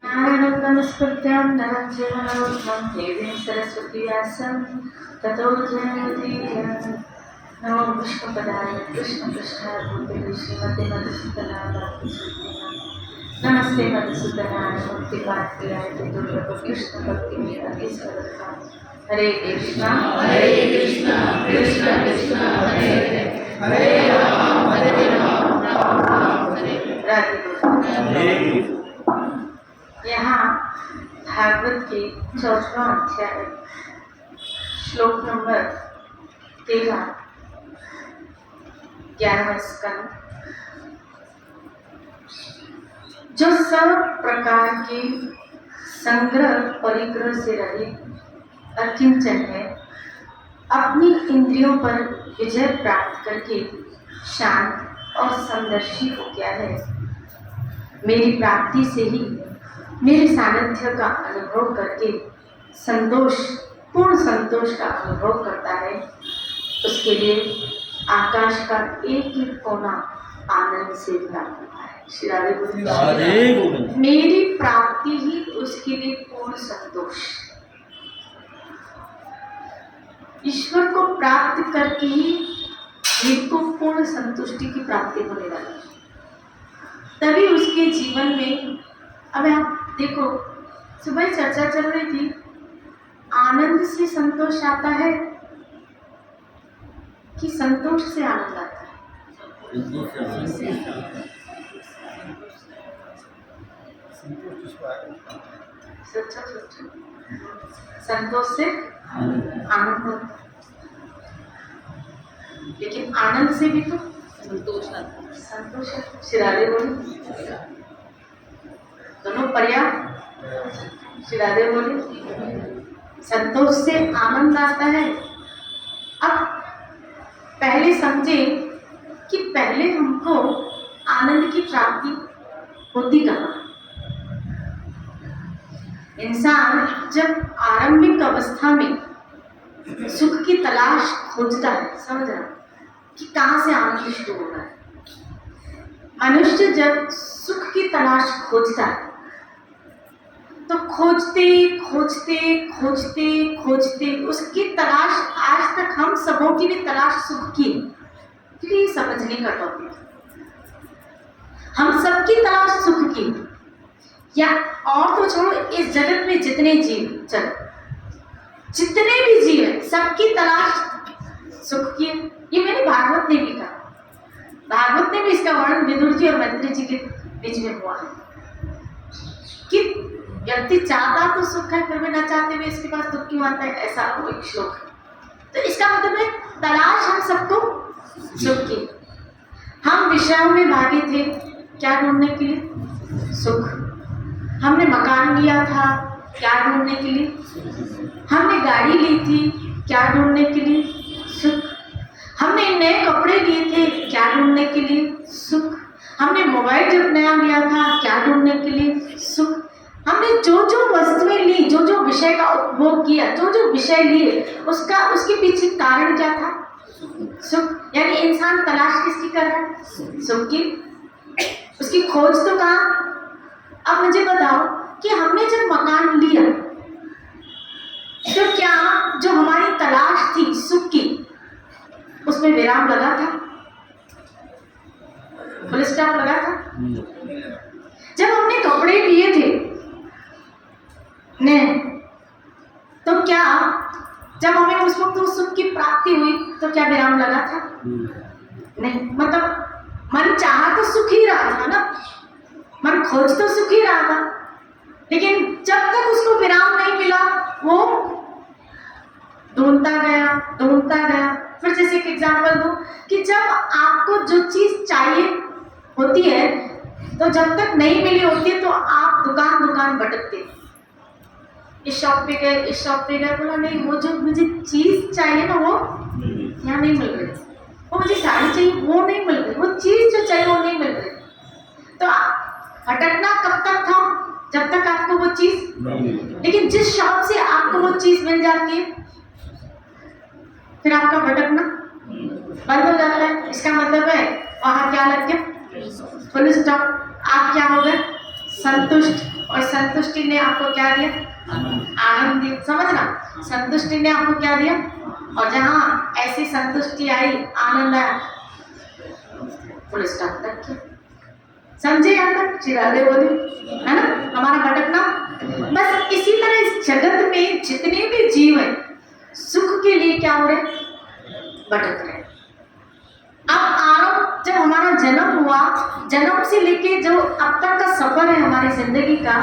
नमस्कृत्यां नरं चैव नरोत्तमं देवीं सरस्वती व्यासं ततो जयमुदीरये। नमो विष्णुपदाय कृष्णपृष्ठाय भूतले श्रीमते मधुसूदनाय नमस्ते मधुसूदनाय मुक्तिपात्रयाय दुर्लभ कृष्ण भक्ति मेरा ईश्वरता। हरे कृष्णा कृष्ण कृष्ण हरे हरे हरे राम राम राम हरे हरे। यहाँ भागवत के 4वां अध्याय श्लोक नंबर 13 11वां स्कंद, जो सब प्रकार के संग्रह परिग्रह से रहित अकिंचन है, अपनी इंद्रियों पर विजय प्राप्त करके शांत और समदर्शी हो गया है। मेरी प्राप्ति से ही मेरे सानिध्य का अनुभव करके पूर्ण संतोष का अनुभव करता है, उसके लिए आकाश का एक एक कोना आनंद से भरा हुआ है। श्री राधे गोविंद। मेरी प्राप्ति ही उसके लिए पूर्ण संतोष। ईश्वर को प्राप्त करके ही जीव को पूर्ण संतुष्टि की प्राप्ति होने वाली है। तभी उसके जीवन में, अब आप देखो, सुबह चर्चा चल रही थी, आनंद से संतोष आता है कि संतोष से आनंद आता है? सोचो सोचो, संतोष से आनंद होता है, लेकिन आनंद से भी तो संतोष आता है। संतोष है, शिरादे बोली दोनों पर्याप्त। शिरादे बोली संतोष से आनंद आता है। अब पहले समझे कि पहले हमको आनंद की प्राप्ति होती कहाँ। इंसान जब आरंभिक अवस्था में सुख की तलाश खोजता है, समझ रहा कि कहाँ से आनंद शुरू हो रहा है। मनुष्य जब सुख की तलाश खोजता है तो खोजते खोजते खोजते खोजते उसकी तलाश, आज तक हम सबों की भी तलाश सुख की, क्योंकि समझने का टॉपिक, हम सबकी तलाश सुख की, या और तो छोड़ो, इस जगत में जितने जीव, चलो जितने भी जीव है, सबकी तलाश सुख की है। ये मैंने भागवत ने भी कहा, भागवत ने भी इसका वर्णन विदुर जी और मैत्री जी के बीच में हुआ है कि व्यक्ति चाहता तो सुख है, फिर भी न चाहते हुए इसके पास दुख क्यों आता है, ऐसा वो एक श्लोक है। तो इसका मतलब है तलाश हम सबको सुख की। हम विषयों में भागे थे क्या ढूंढने के लिए? सुख। हमने मकान लिया था क्या ढूंढने के लिए? हमने गाड़ी ली थी क्या ढूंढने के लिए? सुख। हमने नए कपड़े लिए थे क्या ढूंढने के लिए? सुख। हमने मोबाइल जब नया लिया था क्या ढूंढने के लिए? सुख। हमने जो जो वस्तुएं ली, जो जो विषय का उपभोग किया, जो जो विषय लिए, उसके पीछे कारण क्या था? सुख। यानी इंसान तलाश किसकी कर रहा है? सुख की। उसकी खोज तो कहाँ? अब मुझे बताओ कि हमने जब मकान लिया तो क्या जो हमारी तलाश थी सुख की, उसमें विराम लगा था? फुल स्टॉप लगा था? जब हमने कपड़े लिए थे ने, तो क्या जब हमें उस वक्त उस सुख की प्राप्ति हुई तो क्या विराम लगा था? नहीं। मतलब मन चाहा तो सुख ही रहा था ना, मन खोज तो सुख ही रहा था, लेकिन जब तक उसको विराम नहीं मिला वो ढूंढता गया। फिर जैसे एक एग्जाम्पल दूं कि जब आपको जो चीज चाहिए होती है तो जब तक नहीं मिली होती है तो आप दुकान दुकान भटकते, इस शॉप पे गए, बोला नहीं वो जो मुझे चीज चाहिए ना वो यहाँ नहीं मिल रही, वो मुझे साड़ी चाहिए वो नहीं मिल रही, वो चीज जो चाहिए वो नहीं मिल रही। तो भटकना कब तक था? जब तक आपको वो चीज, लेकिन जिस शॉप से आपको वो चीज मिल जाती है फिर आपका भटकना बंद हो जाता है। इसका मतलब है वहां क्या लग गया? Full stop. आप क्या हो गए? संतुष्ट, और संतुष्टि ने आपको क्या दिया? आनंद दिया। समझना, संतुष्टि ने आपको क्या दिया? और जहाँ ऐसी संतुष्टि आई, आनंद आया, फुल स्टॉप तक किया। समझे यहाँ तक? श्री राधे बोले, है ना हमारा भटकना। बस इसी तरह इस जगत में जितने भी जीव हैं सुख के लिए क्या हो रहे? भटक रहे। अब आरंभ जब हमारा जन्म हुआ, जन्म से लेके जो अब तक का सफर है हमारी जिंदगी का,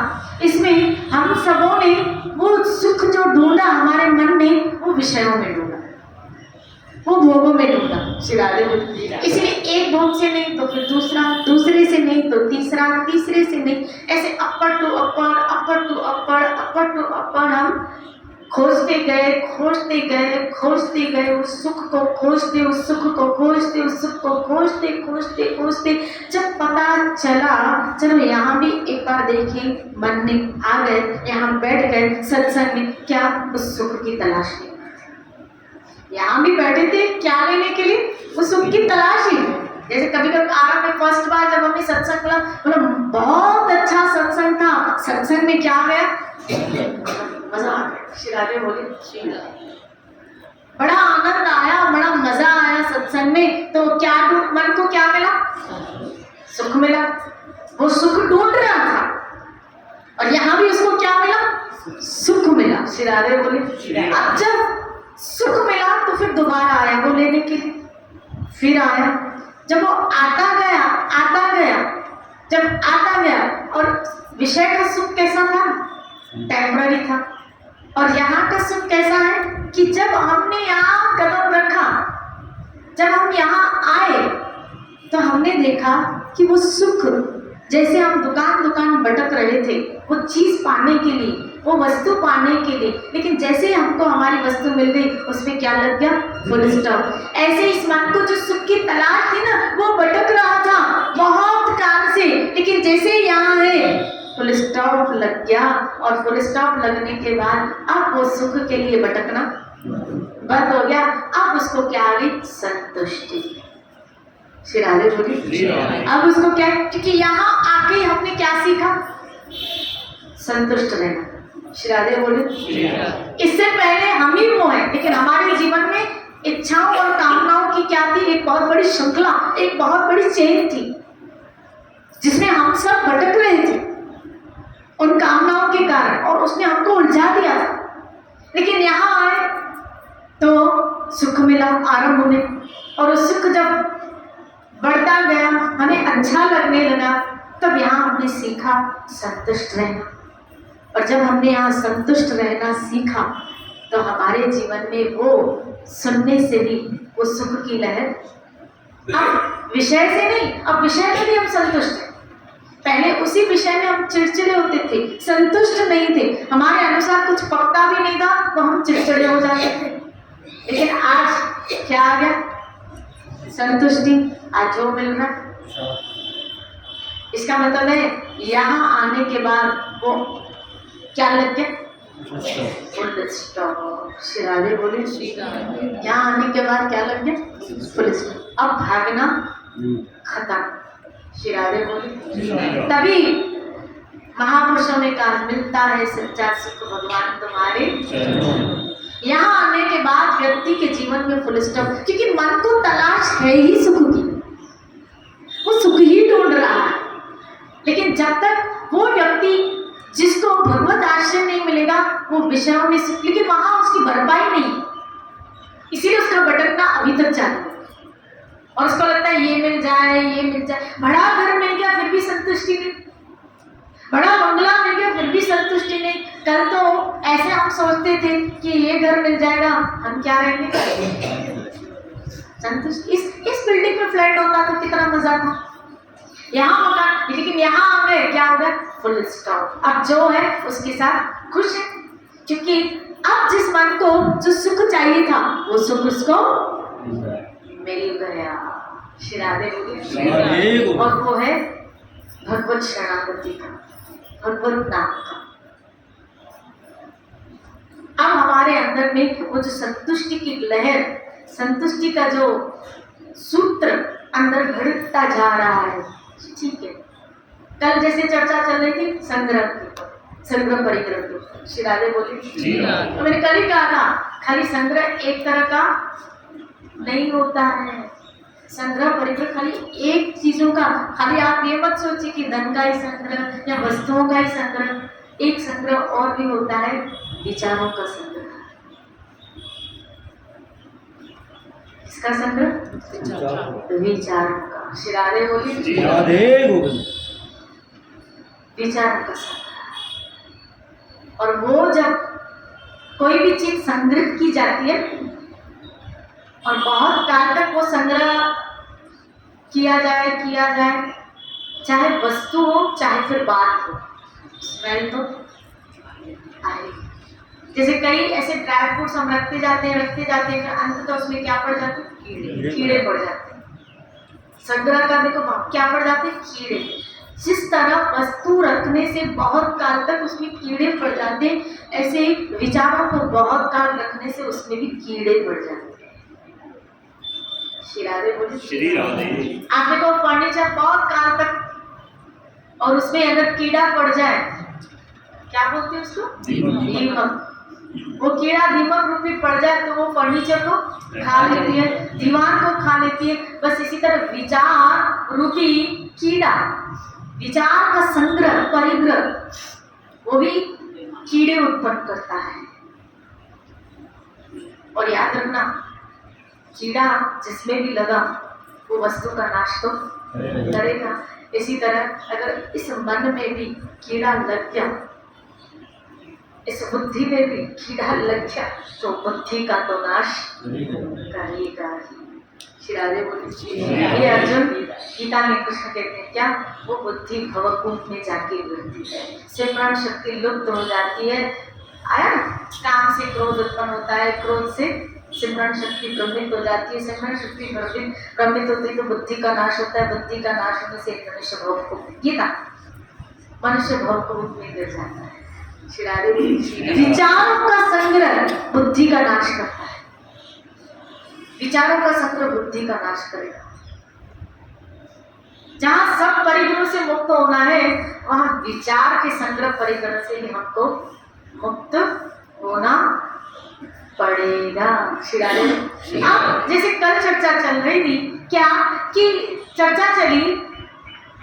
इसमें हम सबों ने वो सुख जो ढूंढा हमारे मन में, वो विषयों में ढूंढा, वो भोगों में ढूंढा। श्री राधे बोली, इसलिए एक भोग से नहीं तो फिर दूसरा, दूसरे से नहीं तो तीसरा, तीसरे से नहीं, ऐसे अपर टू अपर, अपर टू अपर, अपर टू अपर हम खोजते गए, खोजते गए, खोजते गए, उस सुख को खोजते, उस सुख को खोजते, उस सुख को खोजते, खोजते खोजते, जब पता चला चलो यहाँ भी एक बार देखें, मन में आ गए, यहाँ बैठ गए सत्संग में, क्या उस सुख की तलाश में। यहाँ भी बैठे थे क्या लेने के लिए? उस सुख की तलाश ही। जैसे कभी कभी आरंभ में फर्स्ट बार जब हमने सत्संग बोला बहुत अच्छा सत्संग था, सत्संग में क्या गया? मजा आ गया। श्री राधे बोले, बड़ा आनंद आया, बड़ा मजा आया सत्संग में। तो क्या मन को क्या मिला? सुख मिला। वो सुख ढूंढ रहा था और यहाँ भी उसको क्या मिला? सुख मिला। श्री राधे बोले, अब जब सुख मिला तो फिर दोबारा आया वो लेने के लिए, फिर आया। जब वो आता गया, आता गया, जब आता गया, और विषय का सुख कैसा था? टेम्पररी था। और यहाँ का सुख कैसा है कि जब हमने यहाँ कदम रखा, जब हम यहाँ आए तो हमने देखा कि वो सुख, जैसे हम दुकान दुकान भटक रहे थे वो चीज पाने के लिए, वो वस्तु पाने के लिए, लेकिन जैसे ही हमको हमारी वस्तु मिल गई उसमें क्या लग गया? Full stop. ऐसे इस मन को जो सुख की तलाश थी ना, वो भटक रहा था बहुत काल से, लेकिन जैसे यहाँ है फुल स्टॉप लग गया। और फुल स्टॉप लगने के बाद अब वो सुख के लिए भटकना बंद हो गया। अब उसको क्या आ गई? संतुष्टि। श्री राधे बोली, अब उसको क्या? क्योंकि यहाँ आके हमने क्या सीखा? संतुष्ट रहना। श्री राधे बोली, इससे पहले हम ही वो हैं, लेकिन हमारे जीवन में इच्छाओं और कामनाओं की क्या थी? एक बहुत बड़ी श्रृंखला, एक बहुत बड़ी चेन थी जिसमें हम सब भटक रहे थे उन कामनाओं के कारण, और उसने हमको उलझा दिया था। लेकिन यहाँ आए तो सुख मिला आरंभ में, और उस सुख जब बढ़ता गया, हमें अच्छा लगने लगा, तब यहाँ हमने सीखा संतुष्ट रहना। और जब हमने यहाँ संतुष्ट रहना सीखा तो हमारे जीवन में वो सुनने से भी वो सुख की लहर, अब विषय से नहीं, अब विषय में भी हम संतुष्ट हैं। पहले उसी विषय में हम चिड़चिड़े होते थे, संतुष्ट नहीं थे, हमारे अनुसार कुछ पकता भी नहीं था तो हम चिड़चिड़े हो जाते थे। लेकिन आज क्या आ गया? संतुष्टि। आज जो मिल रहा, इसका मतलब है यहाँ आने के बाद वो क्या लग गया? Full stop. श्री राधे बोले, यहाँ आने के बाद क्या लग गया? Full stop. अब भागना खत्म। श्री राधे बोले, तभी महापुरुषों ने कहा मिलता है सच्चा सुख भगवान तुम्हारे। यहाँ आने के बाद व्यक्ति के जीवन में फुल स्टॉप, क्योंकि मन को तलाश है ही सुख की, वो सुख ही ढूंढ रहा है। लेकिन जब तक वो व्यक्ति जिसको भगवत आश्रय नहीं मिलेगा वो विषयों में सुख, लेकिन वहां उसकी भरपाई नहीं, इसीलिए उसका भटकना अभी तक जारी है। और उसको लगता है ये मिल जाए, ये मिल जाए, बड़ा घर मिल गया फिर भी संतुष्टि नहीं, बड़ा बंगला मिल गया फिर भी संतुष्टि नहीं। कल तो ऐसे हम सोचते थे कि ये घर मिल जाएगा हम क्या रहेंगे संतुष्टि। इस बिल्डिंग में फ्लैट होता तो कितना मजा था, यहाँ मकान, लेकिन यहाँ आ गए क्या हो गया? Full stop. अब जो है उसके साथ खुश है, क्योंकि अब जिस मन को जो सुख चाहिए था वो सुख उसको मिल गया। श्री राधे बोले, और वो है भगवत शरणागति का, भगवत नाम का। अब हमारे अंदर में वो जो संतुष्टि की लहर, संतुष्टि का जो सूत्र अंदर घड़ता जा रहा है, ठीक है, कल जैसे चर्चा चल रही थी संग्रह की, संग्रह परिग्रह की, श्री राधे बोली। तो मैंने कल ही कहा था खाली संग्रह एक तरह का नहीं होता है। संग्रह परिग्रह खाली एक चीजों का, खाली आप ये मत सोचिए कि धन का ही संग्रह या वस्तुओं का ही संग्रह, एक संग्रह और भी होता है, विचारों का संग्रह। किसका संग्रह? विचारों का। श्री राधे बोली। विचारों का संग्रह। और वो जब कोई भी चीज संग्रहित की जाती है और बहुत काल तक वो संग्रह किया जाए, चाहे वस्तु हो चाहे फिर बात हो, स्मेल तो आएगी। जैसे कई ऐसे ड्राई फ्रूट्स हम रखते जाते हैं फिर अंत तो उसमें क्या पड़ जाते हैं? कीड़े पड़ जाते हैं। संग्रह का देखो क्या पड़ जाते हैं? कीड़े। जिस तरह वस्तु रखने से बहुत काल तक उसमें कीड़े पड़ जाते हैं, ऐसे ही विचारों को बहुत काल रखने से उसमें भी कीड़े पड़ जाते हैं। श्री राधे बोली। श्री राधे। आप देखो फर्नीचर बहुत काल तक, और उसमें अगर कीड़ा पड़ जाए, क्या बोलते हैं उसको? दीमक। वो कीड़ा दीमक रूपी पड़ जाए तो वो फर्नीचर को खा लेती है, दीवार को खा लेती है। बस इसी तरह विचार रूपी कीड़ा, विचार का संग्रह परिग्रह, वो भी कीड़े उत्पन्न करता है। और याद रखना, कीड़ा जिसमें भी लगा वो वस्तु का नाश तो करेगा। इसी तरह अगर इस मन में भी कीड़ा लग गया, इस बुद्धि में भी कीड़ा लग गया, तो बुद्धि का तो नाश करेगा ही। श्री राधे बोली। ये अर्जुन गीता में कृष्ण कहते हैं क्या? वो बुद्धि भवकूप में जाके गिरती है, सिमरण शक्ति लुप्त हो जाती है। आया, काम से क्रोध उत्पन्न होता है, क्रोध से सिमरण शक्ति भ्रमित हो जाती है, सिमरण शक्ति भ्रमित होती है तो बुद्धि का नाश होता है, बुद्धि का नाश होने से मनुष्य भवकूप में गिर जाता है। श्री राधे। विचारों का संग्रह बुद्धि का नाश करता है, विचारों का संग्रह बुद्धि का नाश करेगा। जहां सब परिग्रहों से मुक्त होना है, वहां विचार के संग्रह परिग्रह से ही हमको मुक्त होना पड़ेगा। श्री राधे। अब जैसे कल चर्चा चल रही थी क्या कि चर्चा चली,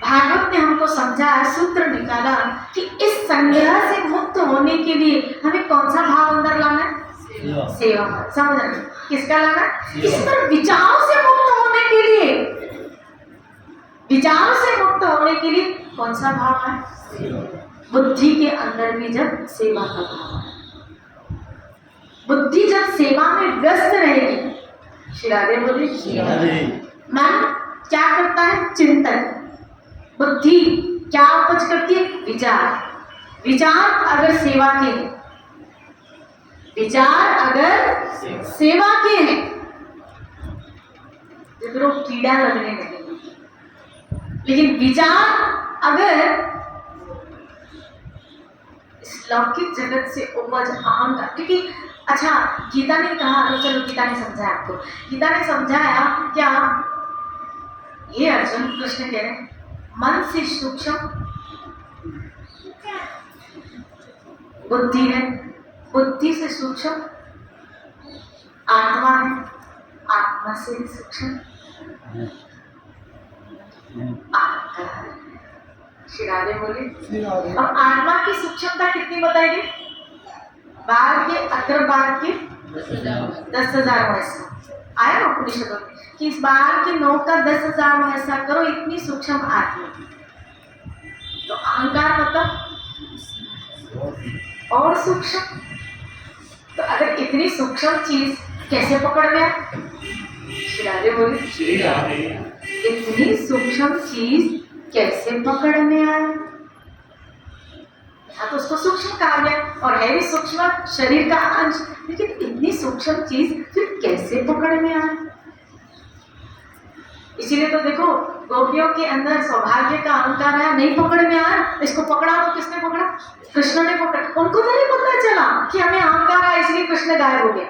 भागवत ने हमको समझाया, सूत्र निकाला कि इस संग्रह से मुक्त होने के लिए हमें कौन सा भाव अंदर लाना है? सेवा। समझ रहे? किसका लाना है? इस पर विचारों से मुक्त होने के लिए, विचारों से मुक्त होने के लिए कौन सा भाव है? बुद्धि के अंदर भी जब सेवा का भाव है, बुद्धि जब सेवा में व्यस्त रहेगी, श्री राधे बोली। मन क्या करता है? चिंतन। बुद्धि क्या उपज करती है? विचार। विचार अगर सेवा के हैं, विचार अगर सेवा के हैं तो फिर वो कीड़ा लगने लगेगी। लेकिन विचार अगर इस लौकिक जगत से उपज अहंकार, क्योंकि अच्छा गीता ने कहा, तो चलो गीता ने समझाया आपको, गीता ने समझाया क्या? ये अर्जुन कृष्ण कह रहे हैं मन से सूक्ष्म बुद्धि है, बुद्धि से सूक्ष्म आत्मा है, आत्मा से सूक्ष्म अहंकार है। श्री राधे बोले। अब आत्मा की सूक्ष्मता कितनी बताएगी? बाल के अग्रभाग के 10,000 ऐसा आया ना उपनिषदों में कि इस बाल के नोक का 10,000 ऐसा करो, इतनी सूक्ष्म आत्मा। तो अहंकार मतलब और सूक्ष्म। तो अगर इतनी सूक्ष्म चीज कैसे पकड़ में आए? श्री राधे बोले। इतनी सूक्ष्म चीज कैसे पकड़ में आए? तो उसको सूक्ष्म कहा गया और है भी सूक्ष्म शरीर का अंश, लेकिन इतनी सूक्ष्म चीज फिर कैसे पकड़ में आए? इसीलिए तो देखो गोपियों के अंदर सौभाग्य का अहंकार आया, नहीं पकड़ में आया, इसको पकड़ा तो किसने पकड़ा? कृष्ण ने पकड़ा। उनको तो नहीं पता चला कि हमें अहंकार आया इसलिए कृष्ण गायब हो गया।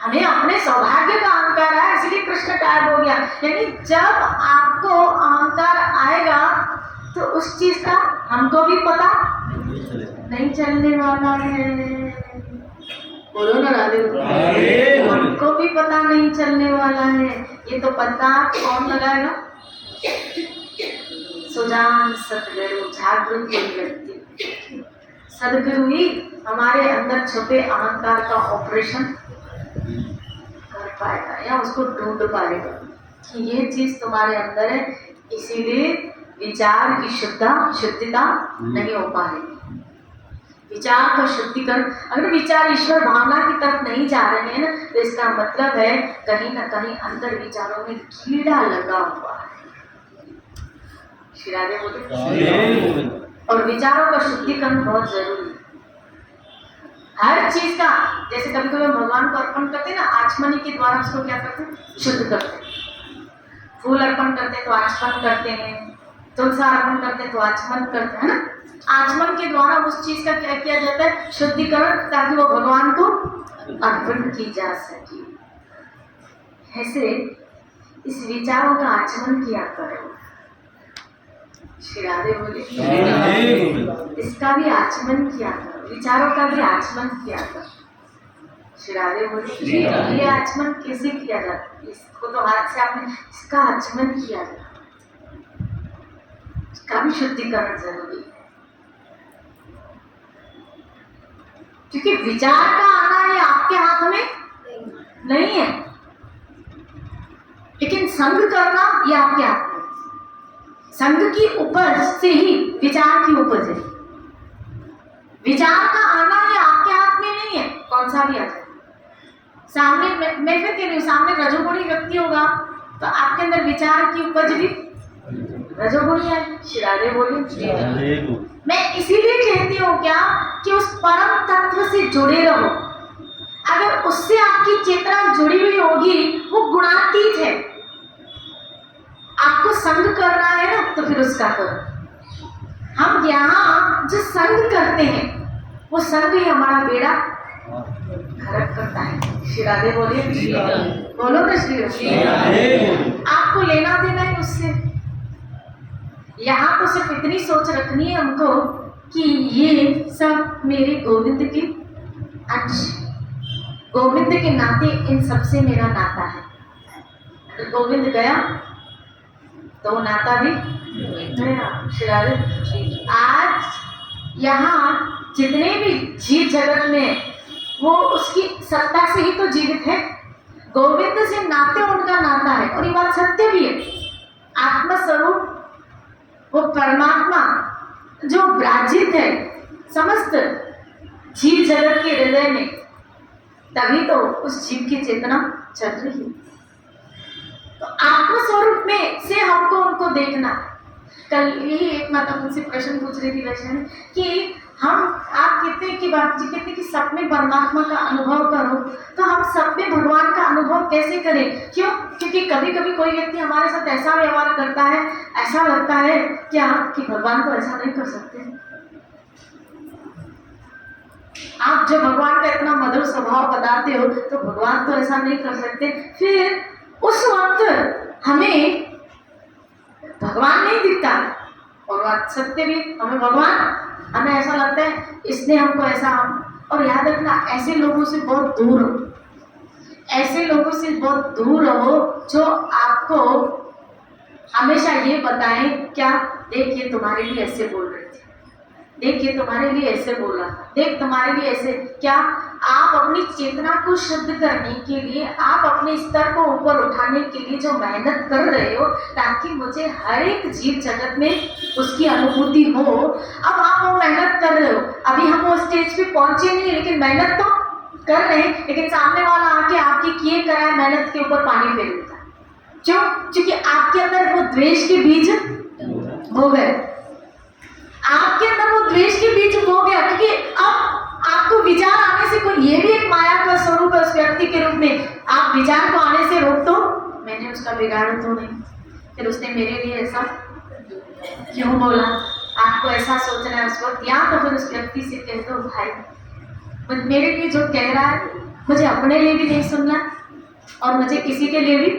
हमें अपने सौभाग्य का अहंकार आया इसलिए कृष्ण गायब हो गया। यानी जब आपको अहंकार अहंकार आएगा तो उस चीज का हमको भी पता नहीं चलने वाला है। बोलो ना राधे, हमको भी पता नहीं चलने वाला है। ये तो पता कौन लगाएगा? सुजान सदगुरु, जागृत व्यक्ति। सदगुरु ही हमारे अंदर छुपे अहंकार का ऑपरेशन कर पाएगा या उसको ढूंढ पाएगा कि ये चीज तुम्हारे अंदर है, इसीलिए विचार की शुद्धता नहीं हो पाएगी। विचार का शुद्धिकरण, अगर विचार ईश्वर भावना की तरफ नहीं जा रहे हैं ना, तो इसका मतलब है कहीं ना कहीं अंदर विचारों में कीड़ा लगा हुआ है। श्री राधे बोले। और विचारों का शुद्धिकरण बहुत जरूरी है हर चीज का। जैसे कभी कभी भगवान को अर्पण करते हैं ना, आचमनी के द्वारा उसको क्या करते हैं? शुद्ध करते हैं। फूल अर्पण करते हैं तो आचमन करते हैं, तुलसा अर्पण करते हैं तो आचमन करते हैं ना। आचमन के द्वारा उस चीज का क्या किया जाता है? शुद्धिकरण, ताकि वो भगवान को अर्पण की जा सके। ऐसे इस विचारों का आचमन किया करो। श्री राधे बोले। इसका भी आचमन किया करो, विचारों का भी आचमन किया करो। श्री राधे बोले। ये आचमन कैसे किया जाता है? इसको तो हाथ से आपने इसका आचमन किया जाता है, इसका भी शुद्धिकरण जरूरी है। क्योंकि विचार का आना ये आपके हाथ में नहीं है, लेकिन संग करना ये आपके हाथ में। संग की उपज से ही विचार की उपज है। विचार का आना ये आपके हाथ में नहीं है, कौन सा भी आ जाए। सामने मैं फिर कह रही हूँ, सामने रजोगुणी व्यक्ति होगा तो आपके अंदर विचार की उपज भी रजोगुणी है। श्री राधे बोली। मैं इसीलिए कहती हूँ क्या कि उस परम तत्व से जुड़े रहो। अगर उससे आपकी चेतना जुड़ी हुई होगी, वो गुणातीत है। आपको संग करना है ना, तो फिर उसका करो। हम यहाँ जो संग करते हैं वो संग ही हमारा बेड़ा खराब करता है। श्री राधे बोलिए। बोलो ना श्री राधे। आपको लेना देना है उससे। यहाँ तो सिर्फ इतनी सोच रखनी है हमको कि ये सब मेरे गोविंद के अंश, गोविंद के नाते इन सबसे मेरा नाता है। अगर गोविंद गया तो वो नाता भी गया। आज यहाँ जितने भी जीव जगत में वो उसकी सत्ता से ही तो जीवित है। गोविंद से नाते उनका नाता है, और ये बात सत्य भी है। आत्मस्वरूप वो परमात्मा जो विराजित है समस्त जीव जगत के हृदय में, तभी तो उस जीव की चेतना चल रही है। तो आत्मस्वरूप में से हमको उनको देखना। कल यही एक माता मुझसे प्रश्न पूछ रही थी वैष्णवी कि आप कहते कि बात जी कहते कि सब में परमात्मा का अनुभव करो, तो हम सब में भगवान का अनुभव कैसे करें? क्यों? क्योंकि कभी कभी कोई व्यक्ति हमारे साथ ऐसा व्यवहार करता है, ऐसा लगता है क्या कि भगवान तो ऐसा नहीं कर सकते। आप जो भगवान का इतना मधुर स्वभाव बताते हो, तो भगवान तो ऐसा नहीं कर सकते। फिर उस वक्त हमें भगवान नहीं दिखता, और बात सत्य भी, हमें ऐसा लगता है इसने हमको ऐसा। और याद रखना, ऐसे लोगों से बहुत दूर रहो, ऐसे लोगों से बहुत दूर रहो जो आपको हमेशा ये बताएं क्या, देखिए तुम्हारे लिए ऐसे बोल रहे थे, देखिए तुम्हारे लिए ऐसे बोला था, देख तुम्हारे लिए ऐसे। क्या आप अपनी चेतना को शुद्ध करने के लिए, आप अपने स्तर को ऊपर उठाने के लिए जो मेहनत कर रहे हो, ताकि मुझे हर एक जीव जगत में उसकी अनुभूति हो, अब आप वो मेहनत कर रहे हो। अभी हम वो स्टेज पे पहुंचे नहीं, लेकिन मेहनत तो कर रहे हैं। लेकिन सामने वाला आके आपकी किए कराए मेहनत के ऊपर पानी फेर देता है। क्यों? क्योंकि आपके अंदर वो द्वेष के बीज हो गए, आपके अंदर वो द्वेष के बीज हो गया। क्योंकि अब आपको विचार आने से, कोई ये भी एक माया का स्वरूप है उस व्यक्ति के रूप में, आप विचार को आने से रोक दो, मैंने उसका बिगाड़ तो नहीं, फिर उसने मेरे लिए ऐसा क्यों बोला, आपको ऐसा सोचना है उस वक्त। या तो फिर उस व्यक्ति से कह दो, भाई मेरे लिए जो कह रहा है मुझे अपने लिए भी नहीं सुनना, और मुझे किसी के लिए भी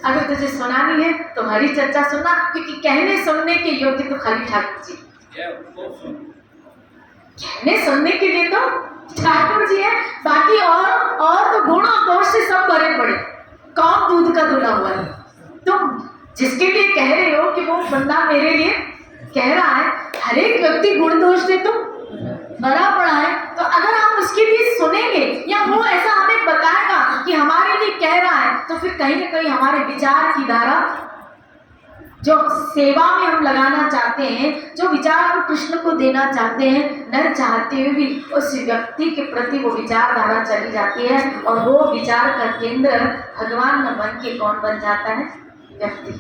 अगर तुझे सुनानी है तो हरी चर्चा सुनना, क्योंकि कहने सुनने के योग्य तो खाली ठाकुर जी, कहने सुनने के लिए तो ठाकुर जी है। बाकी और तो गुण और दोष से सब भरे पड़े। कौन दूध का धुला हुआ है? तुम जिसके लिए कह रहे हो कि वो बंदा मेरे लिए कह रहा है, हर एक व्यक्ति गुण दोष से तो भरा पड़ा है। तो अगर हम उसके लिए सुनेंगे या वो ऐसा हमें बताएगा कि हमारे लिए कह रहा है, तो फिर कहीं ना कहीं हमारे विचार की धारा जो सेवा में हम लगाना चाहते हैं, जो विचार हम कृष्ण को देना चाहते हैं, न चाहते हुए भी उस व्यक्ति के प्रति वो विचारधारा चली जाती है, और वो विचार का केंद्र भगवान न बन के कौन बन जाता है? व्यक्ति।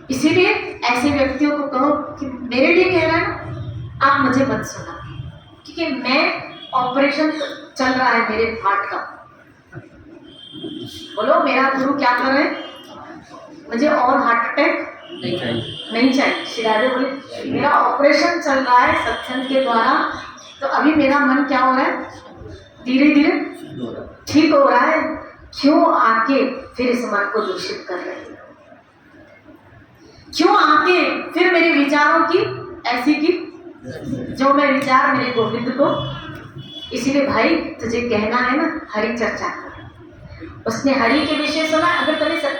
इसीलिए ऐसे व्यक्तियों को कहो कि मेरे लिए कह रहा है ना, आप मुझे मत सुना, क्योंकि मैं ऑपरेशन चल रहा है मेरे हार्ट का। बोलो मेरा गुरु क्या कर रहे हैं? मुझे और हार्ट अटैक नहीं चाहिए। शिराजे बोले मेरा ऑपरेशन चल रहा है सत्संग के द्वारा, तो अभी मेरा मन क्या हो रहा है? धीरे धीरे ठीक हो रहा है। क्यों आके फिर इस मन को दूषित कर रहे हैं? क्यों आके फिर मेरे विचारों की ऐसी की जो मैं विचार मेरे गोविंद को। इसीलिए भाई तुझे कहना है ना, हरि चर्चा कर। उसने हरि के विषय सुना। अगर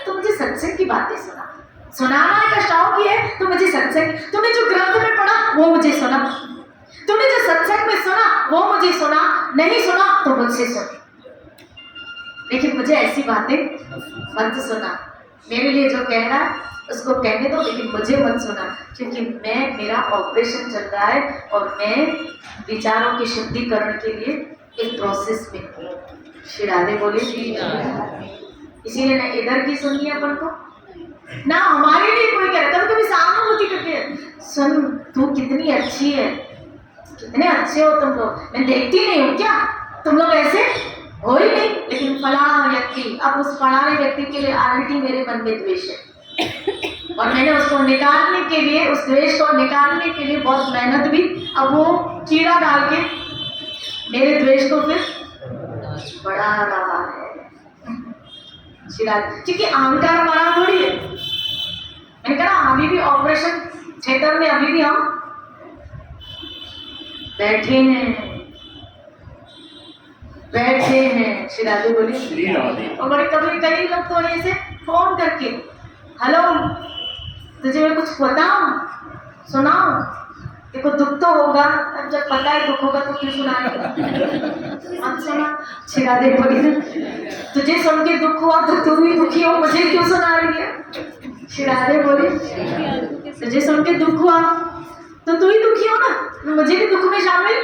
तो मुझे सत्संग की बातें सुनाना का शौक ही है तो मुझे सत्संग, तुमने जो ग्रंथ में पढ़ा वो मुझे सुना, तुमने जो सत्संग में सुना वो मुझे सुना, नहीं सुना तो मुझसे सुन, लेकिन मुझे ऐसी बातें मत सुना। मेरे लिए जो कह रहा है उसको कहने दो, लेकिन मुझे मत सुना, क्योंकि मेरा ऑपरेशन चल रहा है और मैं विचारों की शुद्धिकरण के लिए एक प्रोसेस में हूँ। श्री राधे बोले। इसीलिए ना इधर की सुनिए अपन को, ना हमारे लिए कोई कह रहा है। कभी सहानुभूति करते हैं, सुन तू कितनी अच्छी है, कितने अच्छे हो तुम लोग, मैं देखती नहीं हूँ क्या? तुम लोग ऐसे हो ही नहीं, लेकिन फलाना व्यक्ति, अब उस फलाने व्यक्ति के लिए ऑलरेडी मेरे मन में द्वेष है, और मैंने उसको निकालने के लिए, उस द्वेष को निकालने के लिए बहुत मेहनत भी, अब वो कीड़ा डाल के मेरे द्वेष को फिर बढ़ा रहा है। क्योंकि अहंकार मरा थोड़ी है। मैंने कहा अभी भी ऑपरेशन थिएटर में अभी भी हम बैठे हैं। श्री राधे बोली। और बड़े कई लोग तो ऐसे फोन करके, हेलो तुझे मैं कुछ बताऊं, सुनाऊं? देखो दुख तो होगा, अब जब पता है दुख होगा तो क्यों सुनाएगा? अब सुना। श्री राधे बोली तुझे सुन के दुख हुआ तो तू भी दुखी हो, मुझे क्यों सुना रही है? श्री राधे बोली तुझे सुन के दुख हुआ तो तू ही दुखी हो ना, मुझे भी दुख में शामिल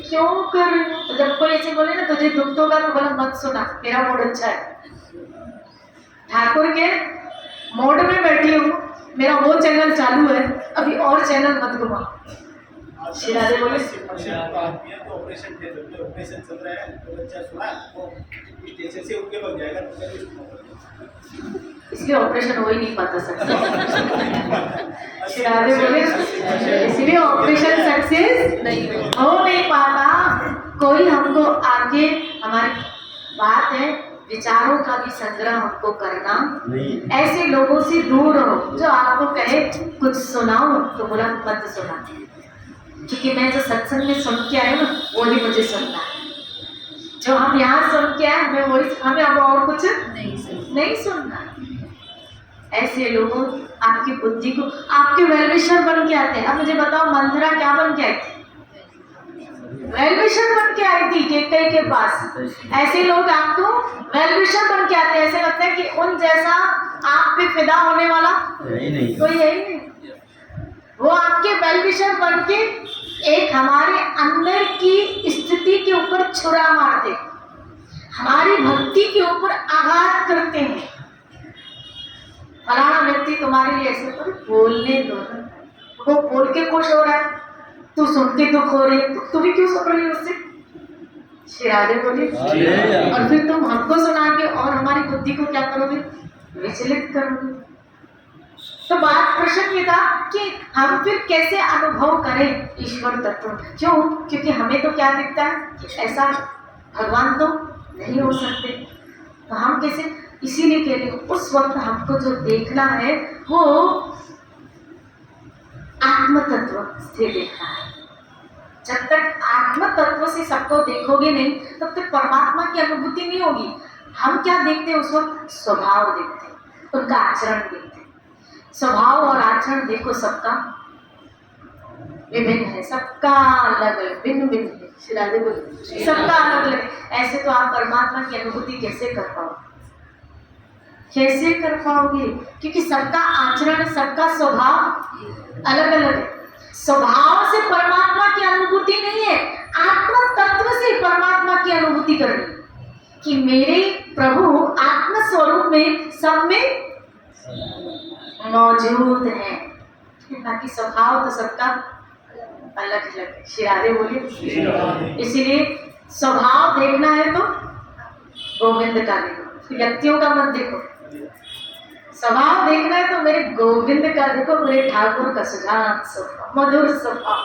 क्यों कर? जब कोई ऐसे बोले ना तुझे दुख तो होगा, तो बोला मत सुना, मेरा मूड अच्छा है, ठाकुर के मोड में बैठी हूँ, मेरा वो चैनल चालू है, अभी और चैनल मत घुमा। श्री राधे बोले ऑपरेशन चल रहा है तो बच्चा सुना वो स्टेशन से उठ के बन जाएगा, इसलिए ऑपरेशन हो ही नहीं पाता सक्सेस। श्री राधे बोले इसलिए ऑपरेशन सक्सेस हो नहीं पाता। कोई हमको आगे, हमारी बात है विचारों का भी संग्रह हमको करना, ऐसे लोगों से दूर रहो जो आपको कहे कुछ सुनाओ तो बोला मत सुना, क्योंकि मैं जो सत्संग में सुन के आया ना वही मुझे सुनना है, जो हम यहाँ सुन के आए हमें वही, हमें अब और कुछ नहीं सुनना। ऐसे लोगों आपकी बुद्धि को, आपके वेलविशर बन के आते हैं। अब मुझे बताओ मंथरा क्या बन के आई थी? वेलविशर बन के आई थी केकई के पास। ऐसे लोग आपको वेलविशर बन के आते हैं, ऐसे लगता है कि उन जैसा आप पे फिदा होने वाला कोई है ही नहीं। वो आपके वेलविशर बन के एक हमारे अंदर की स्थिति के ऊपर छुरा मारते, हमारी भक्ति के ऊपर आघात करते हैं। फलाना व्यक्ति तुम्हारे लिए ऐसे पर बोलने दो, वो बोल के खुश हो रहा है, तू सुन के दुख हो रही है, तो तू भी क्यों सुन रही है उससे? श्री राधे बोली। और फिर तुम हमको सुना के और हमारी बुद्धि को क्या करोगे? विचलित करोगे। तो बात प्रश्न ये था कि हम फिर कैसे अनुभव करें ईश्वर तत्व? क्यों? क्योंकि हमें तो क्या दिखता है कि ऐसा भगवान तो नहीं हो सकते, तो हम कैसे? इसीलिए कह रही हूँ, उस वक्त हमको जो देखना है वो आत्म तत्व से देखना है। जब तक आत्म तत्व से सबको देखोगे नहीं, तब तक परमात्मा की अनुभूति नहीं होगी। हम क्या देखते हैं उस वक्त? स्वभाव देखते हैं, उनका आचरण देखते हैं। स्वभाव और आचरण देखो सबका विभिन्न है, सबका अलग अलग, भिन्न भिन्न है। राधे बोलिए, सबका अलग अलग। ऐसे तो आप परमात्मा की अनुभूति कैसे कर पाओगे? कैसे कर पाओगे? क्योंकि सबका आचरण, सबका स्वभाव अलग अलग है। स्वभाव से परमात्मा की अनुभूति नहीं है, आत्म तत्व से परमात्मा की अनुभूति करनी कि मेरे प्रभु आत्म स्वरूप में सब में मौजूद है। बाकी स्वभाव तो सबका अलग अलग है। श्री राधे बोलिए। इसीलिए स्वभाव देखना है तो गोविंद का देखो, व्यक्तियों का मत देखो। स्वभाव देखना है तो मेरे गोविंद का देखो, मेरे ठाकुर का सुजान स्वभाव, मधुर स्वभाव।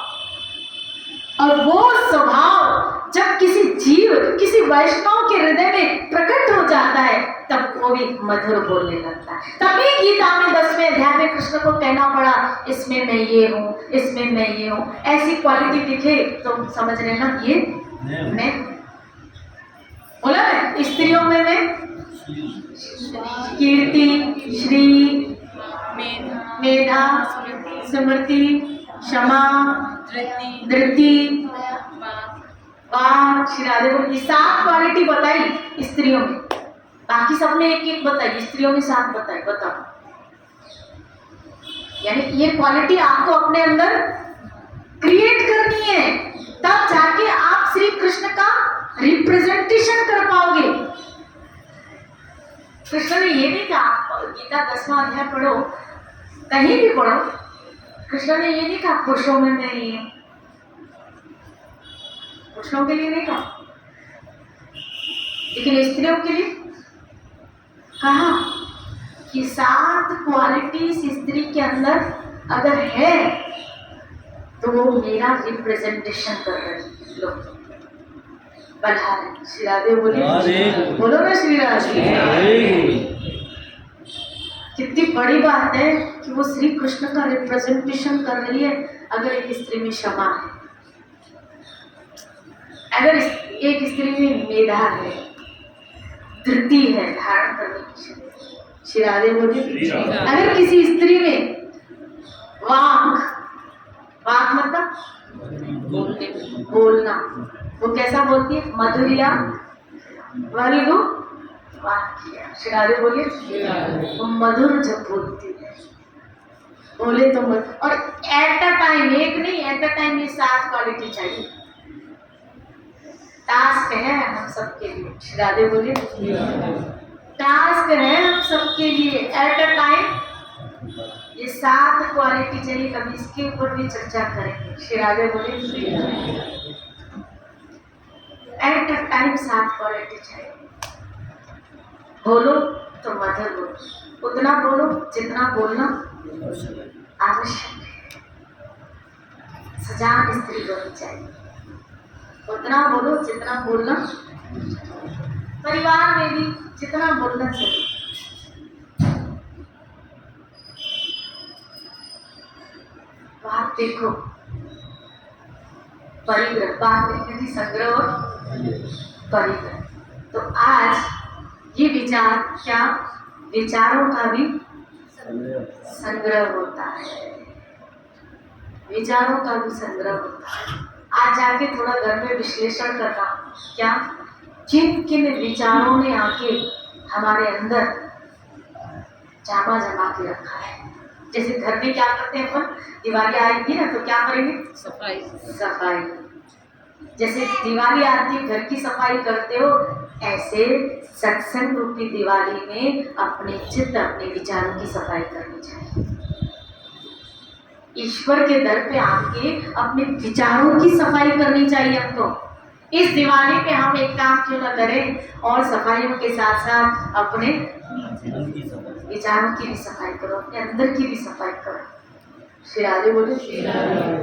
और वो स्वभाव जब किसी जीव, किसी वैष्णव के हृदय में प्रकट हो जाता है, तब वो भी मधुर बोलने लगता है। तभी गीता में 10वें अध्याय में कृष्ण को कहना पड़ा, इसमें मैं ये हूँ, इसमें मैं ये हूँ। ऐसी क्वालिटी दिखे तो समझ लेना ये मैं बोला है। स्त्रियों में मैं कीर्ति, श्री, मेधा, स्मृति, क्षमा, धृति, वाक, श्री राधे की 7 क्वालिटी बताई स्त्रियों में। बाकी सब में एक एक बताई, स्त्रियों में 7 बताई। बताओ, यानी ये क्वालिटी आपको अपने अंदर क्रिएट करनी है, तब जाके आप श्री कृष्ण का रिप्रेजेंटेशन कर पाओगे। कृष्ण ने ये नहीं कहा, गीता 10वां अध्याय पढ़ो, कहीं भी पढ़ो, कृष्ण ने ये नहीं कहा पुरुषों में मैं ये हूं, पुरुषों के लिए नहीं कहा, लेकिन स्त्रियों के लिए कहा कि 7 क्वालिटी स्त्री के अंदर अगर है तो वो मेरा रिप्रेजेंटेशन कर रही। लो बढ़ा रहे। श्री राधे बोलिए, बोलो ना श्री राधे। कितनी बड़ी बात है कि वो श्री कृष्ण का रिप्रेजेंटेशन कर रही है। अगर एक स्त्री में क्षमा है, अगर एक स्त्री में मेधा है, धृति है, धारण करने की क्षमता, श्री राधे बोलिए। अगर किसी स्त्री में वाक, वाक मतलब बोलना, वो कैसा बोलती है? मधुरिया वल्गु वाक्य। श्री राधे बोलिए। वो मधुर जब बोलती है, बोले तो मत, और एट अ टाइम, एक नहीं, एट अ टाइम ये 7 क्वालिटी चाहिए। टास्क है हम सबके लिए। श्री राधे बोलिए। टास्क है हम सबके लिए, एट अ टाइम ये 7 क्वालिटी चाहिए। कभी इसके ऊपर भी चर्चा करेंगे। श्री राधे बोलिए। एट अ टाइम 7 क्वालिटी चाहिए। बोलो तो मधुर बोलो, उतना बोलो जितना बोलना आवश्यक है। सजान स्त्री बननी चाहिए, उतना बोलो जितना बोलना, परिवार में भी जितना बोलना चाहिए। बात देखो, परिग्रह, बात देखी थी संग्रह और परिग्रह। तो आज ये विचार, क्या विचारों का भी संग्रह होता है, विचारों का भी संग्रह होता है। आज जाके थोड़ा घर में विश्लेषण करना, क्या किन किन विचारों ने आके हमारे अंदर जमा जमा के रखा है। जैसे घर में क्या करते हैं अपन, दिवाली आएगी ना तो क्या करेंगे? सफाई। सफाई। जैसे दिवाली आती है, घर की सफाई करते हो, ऐसे सत्संग रूपी दिवाली में अपने चित्त, अपने विचारों की सफाई करनी चाहिए। ईश्वर के दर पे आके अपने विचारों की सफाई करनी चाहिए हमको। इस दिवाली पे हम एक काम क्यों ना करें, और सफाइयों के साथ साथ अपने विचारों की भी सफाई करो, अपने अंदर की भी सफाई करो। श्री राधे बोले।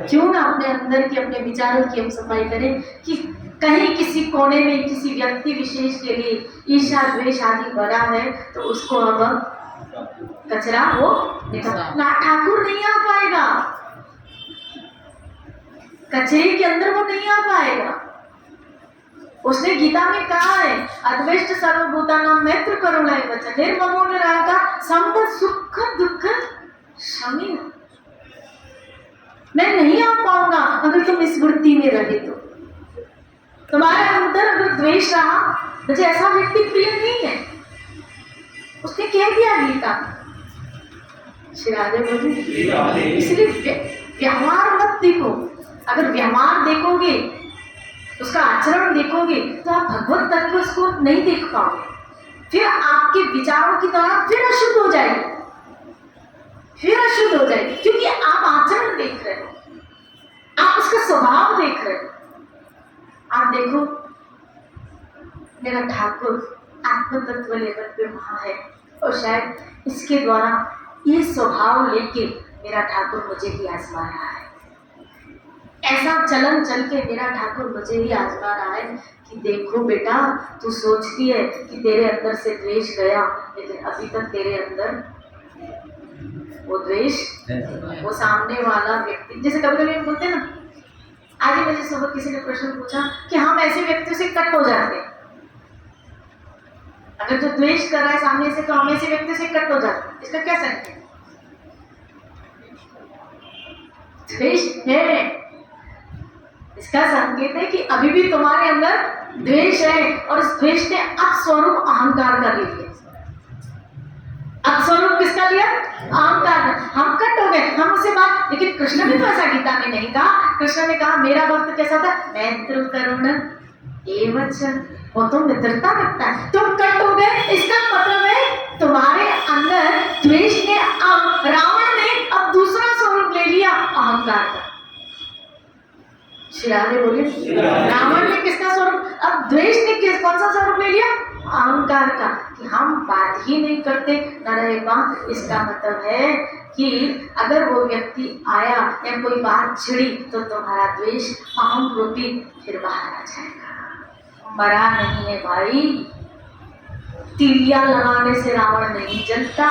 क्यों ना अपने अंदर की, अपने विचारों की हम सफाई करें कि कहीं किसी कोने में किसी व्यक्ति विशेष के लिए ईर्ष्या द्वेष आदि बना है तो उसको अब कचरा वो ना, ठाकुर नहीं आ पाएगा, कचरे के अंदर वो नहीं आ पाएगा। उसने गीता में कहा है अद्वेष्ट सर्वभूतानां मैत्र करुणाय वच निर्ममो निराका संग सुख दुख शमी। मैं नहीं आ पाऊंगा अगर तुम इस वृत्ति में रहे तो। तुम्हारे अंदर अगर द्वेष रहा, मुझे ऐसा व्यक्ति प्रिय नहीं है, उसने कह दिया गीता में। श्री राधे बोली इसलिए व्यवहार मत देखो, अगर व्यवहार देखोगे उसका आचरण देखोगे तो आप भगवत तत्व उसको नहीं देख पाओगे, फिर आपके विचारों की तरह फिर अशुद्ध हो जाएगी, फिर अशुद्ध हो जाएगी, क्योंकि आप आचरण देख रहे हो, आप उसका स्वभाव देख रहे हो। आप देखो मेरा ठाकुर आत्म तत्व लेवल पे वहां है और शायद इसके द्वारा ये स्वभाव लेके मेरा ठाकुर मुझे ही आजमा रहा है, ऐसा चलन चल के मेरा ठाकुर मुझे ही आजमा रहा है कि देखो बेटा तू सोचती है कि तेरे अंदर से द्वेष गया, लेकिन अभी तक तेरे अंदर वो द्वेष, वो सामने वाला व्यक्ति, जैसे कभी कभी हम बोलते हैं ना, आज ही मुझे सुबह किसी ने प्रश्न पूछा कि हम ऐसे व्यक्तियों से कट हो जाते हैं, अगर जो द्वेष कर रहा है सामने से तो हम ऐसे व्यक्ति से कट हो जाते हैं, इसका क्या संकेत? द्वेष है, इसका संकेत है कि अभी भी तुम्हारे अंदर द्वेष है और इस द्वेष ने अपस्वरूप अहंकार कर लिया। अपस्वरूप किसका लिया? अहंकार। हम कट हो गए, हम उससे बात, लेकिन कृष्ण ने तो ऐसा गीता में नहीं कहा। कृष्ण ने कहा मेरा भक्त कैसा था, मैत्र करुण एवच, वो तो मित्रता रखता है। तुम कट हो गए, इसका मतलब है तुम्हारे अंदर द्वेष ने, अब रावण ने अब दूसरा स्वरूप ले लिया अहंकार का। श्री राधे बोले रावण ने किसका स्वरूप, अब द्वेष ने कौन सा स्वरूप ले लिया? अहंकार का, कि हम बात ही नहीं करते न रहे बात। इसका मतलब है कि अगर वो व्यक्ति आया या कोई बात छिड़ी तो तुम्हारा द्वेष अहम रूपी फिर बाहर आ जाएगा। मरा नहीं है भाई, तीलियां लगाने से रावण नहीं जलता।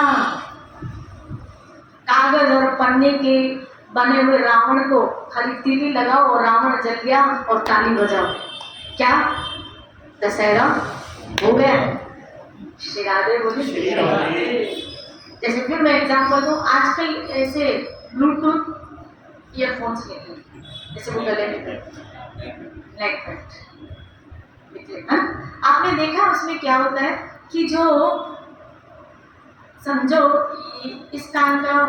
कागज और पन्ने के बने हुए रावण को खाली तीली लगाओ और रावण जल गया और ताली बजाओ, क्या दशहरा हो गया? श्री राधे बोले। जैसे फिर मैं एग्जाम्पल दूं, आजकल ऐसे ब्लूटूथ ईयरफोन्स निकले, जैसे वो गले में नेक निकले, आपने देखा उसमें क्या होता है कि जो समझो इस कान का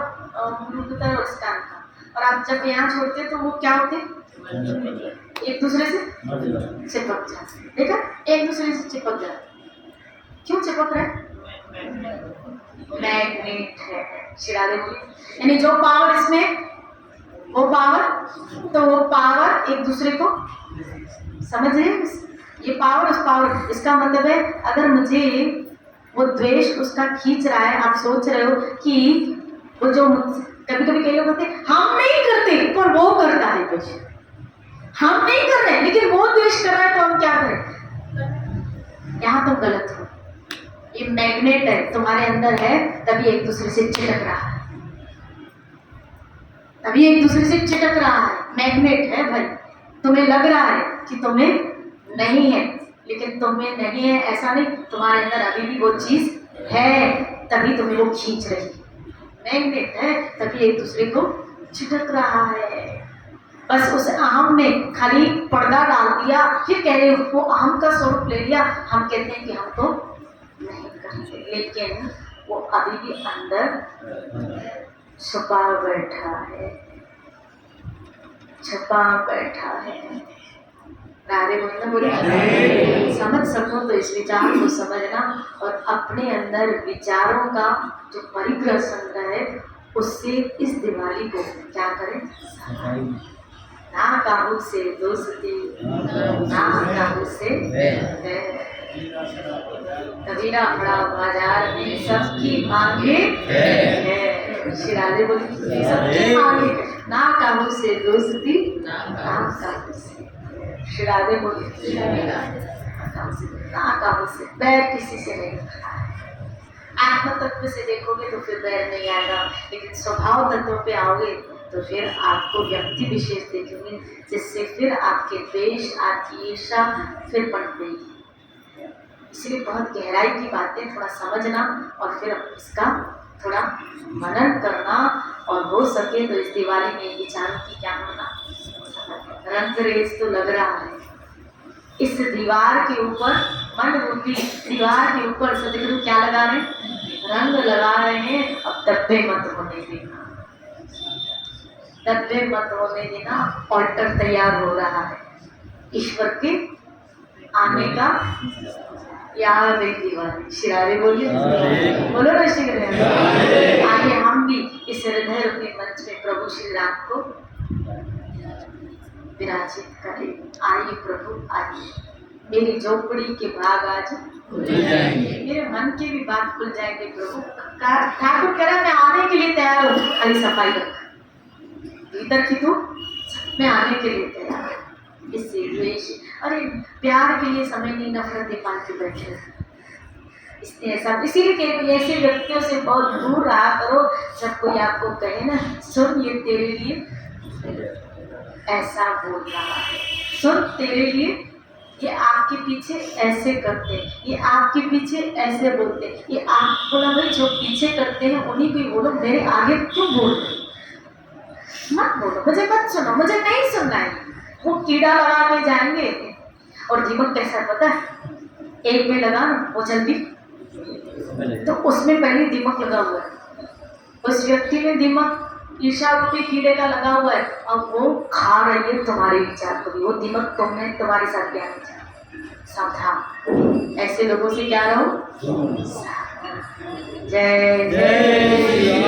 ब्लूटूथ है और इस कान का, और आप जब यहाँ छोड़ते तो वो क्या होते एक दूसरे से चिपक जाते, देखा, एक दूसरे से चिपक जाते। क्यों चिपक रहे? मैग्नेट है। शिरादे बोली, यानी जो पावर इसमें, वो पावर, तो वो पावर एक दूसरे को समझ रहे हैं, ये पावर उस पावर। इसका मतलब है अगर मुझे वो द्वेष उसका खींच रहा है, आप सोच रहे हो कि वो जो कभी कभी कई लोग होते हैं हम नहीं करते पर वो करता है कुछ, हम नहीं कर रहे लेकिन वो द्वेष कर रहा है तो हम क्या करें? यहाँ तुम गलत हो। ये मैग्नेट है, तुम्हारे अंदर है, तभी एक दूसरे से चिटक रहा है, तभी एक दूसरे से चिटक रहा है। मैग्नेट है भाई, तुम्हें लग रहा है कि तुम्हें नहीं है, लेकिन तुम्हें नहीं है ऐसा नहीं, तुम्हारे अंदर अभी भी वो चीज है, तभी तुम्हें वो खींच रही है। मैग्नेट है, तभी एक दूसरे को चिटक रहा है। बस उस अहम ने खाली पर्दा डाल दिया, फिर कह रहे वो अहम का स्वरूप ले लिया। हम कहते हैं कि हम तो नहीं करते, लेकिन वो अभी भी अंदर छुपा बैठा है, छुपा बैठा है। राधे बोले समझ सको तो इस विचार को समझना, और अपने अंदर विचारों का जो परिग्रह संग्रह है उससे इस दिवाली को क्या करें? ना काबू से दोस्ती, ना काबू से कबीरा बड़ा बाजार में सबकी मांगे है। शिराजे बोली सबकी मांगे, ना काबू से दोस्ती, ना काबू से। श्री राधे बोलिए। काबू से बैर किसी से नहीं रखा है। आत्म तत्व से देखोगे तो फिर बैर नहीं आएगा, लेकिन स्वभाव तत्व पे आओगे तो फिर आपको व्यक्ति विशेष देखेंगे, जिससे फिर आपके द्वेष, आपकी ईर्ष्या फिर पनप गई। इसलिए बहुत गहराई की बातें थोड़ा समझना और फिर इसका थोड़ा मनन करना, और हो सके तो इस दिवाली में विचारों की क्या होना, रंग रेस तो लग रहा है इस दीवार के ऊपर, मन रूपी दीवार के ऊपर सदगुरु क्या लगा रहे हैं, रंग लगा रहे हैं। अब डब्बे मत होने देना, डब्बे मत होने देना। ऑल्टर तैयार हो रहा है ईश्वर के आने का। यार दिवाली श्री राधे बोलिए, बोलो ना श्री राधे। आगे हम भी इस हृदय रूपी मंच में प्रभु श्री राम को विराजित करें। आइए प्रभु आइए, मेरी झोपड़ी के भाग आज खुल जाएंगे, मेरे मन की भी बात खुल जाएंगे। प्रभु ठाकुर कह रहा मैं आने के लिए तैयार हूँ, खाली सफाई रख भीतर की तू, मैं आने के लिए तैयार हूँ। इससे द्वेष, अरे प्यार के लिए समय नहीं, नफरतें पाल के बैठे। इसने ऐसा, इसीलिए ऐसे व्यक्तियों से बहुत दूर रहा करो। जब कोई आपको कहे ना, सुन ये तेरे लिए ऐसा बोल रहा है, सुन तेरे लिए ये आपके पीछे ऐसे करते हैं, ये आपके पीछे ऐसे बोलते हैं, ये आप बोला भाई जो पीछे करते हैं उन्हीं को ही बोलो, मेरे आगे क्यों बोल रहे, मत बोलो, मुझे मत सुनो, मुझे नहीं सुनना है। वो कीड़ा लगा के जाएंगे। और दीमक कैसा पता है, एक में लगा ना वो जल्दी, तो उसमें पहले दीमक लगा हुआ है, उस व्यक्ति में दीमक ईर्ष्या रूपी कीड़े का लगा हुआ है, अब वो खा रही है तुम्हारे विचार को भी। वो दीमक तुमने तुम्हारे साथ क्या किया, सावधान। ऐसे लोगों से क्या रहो, जय जय।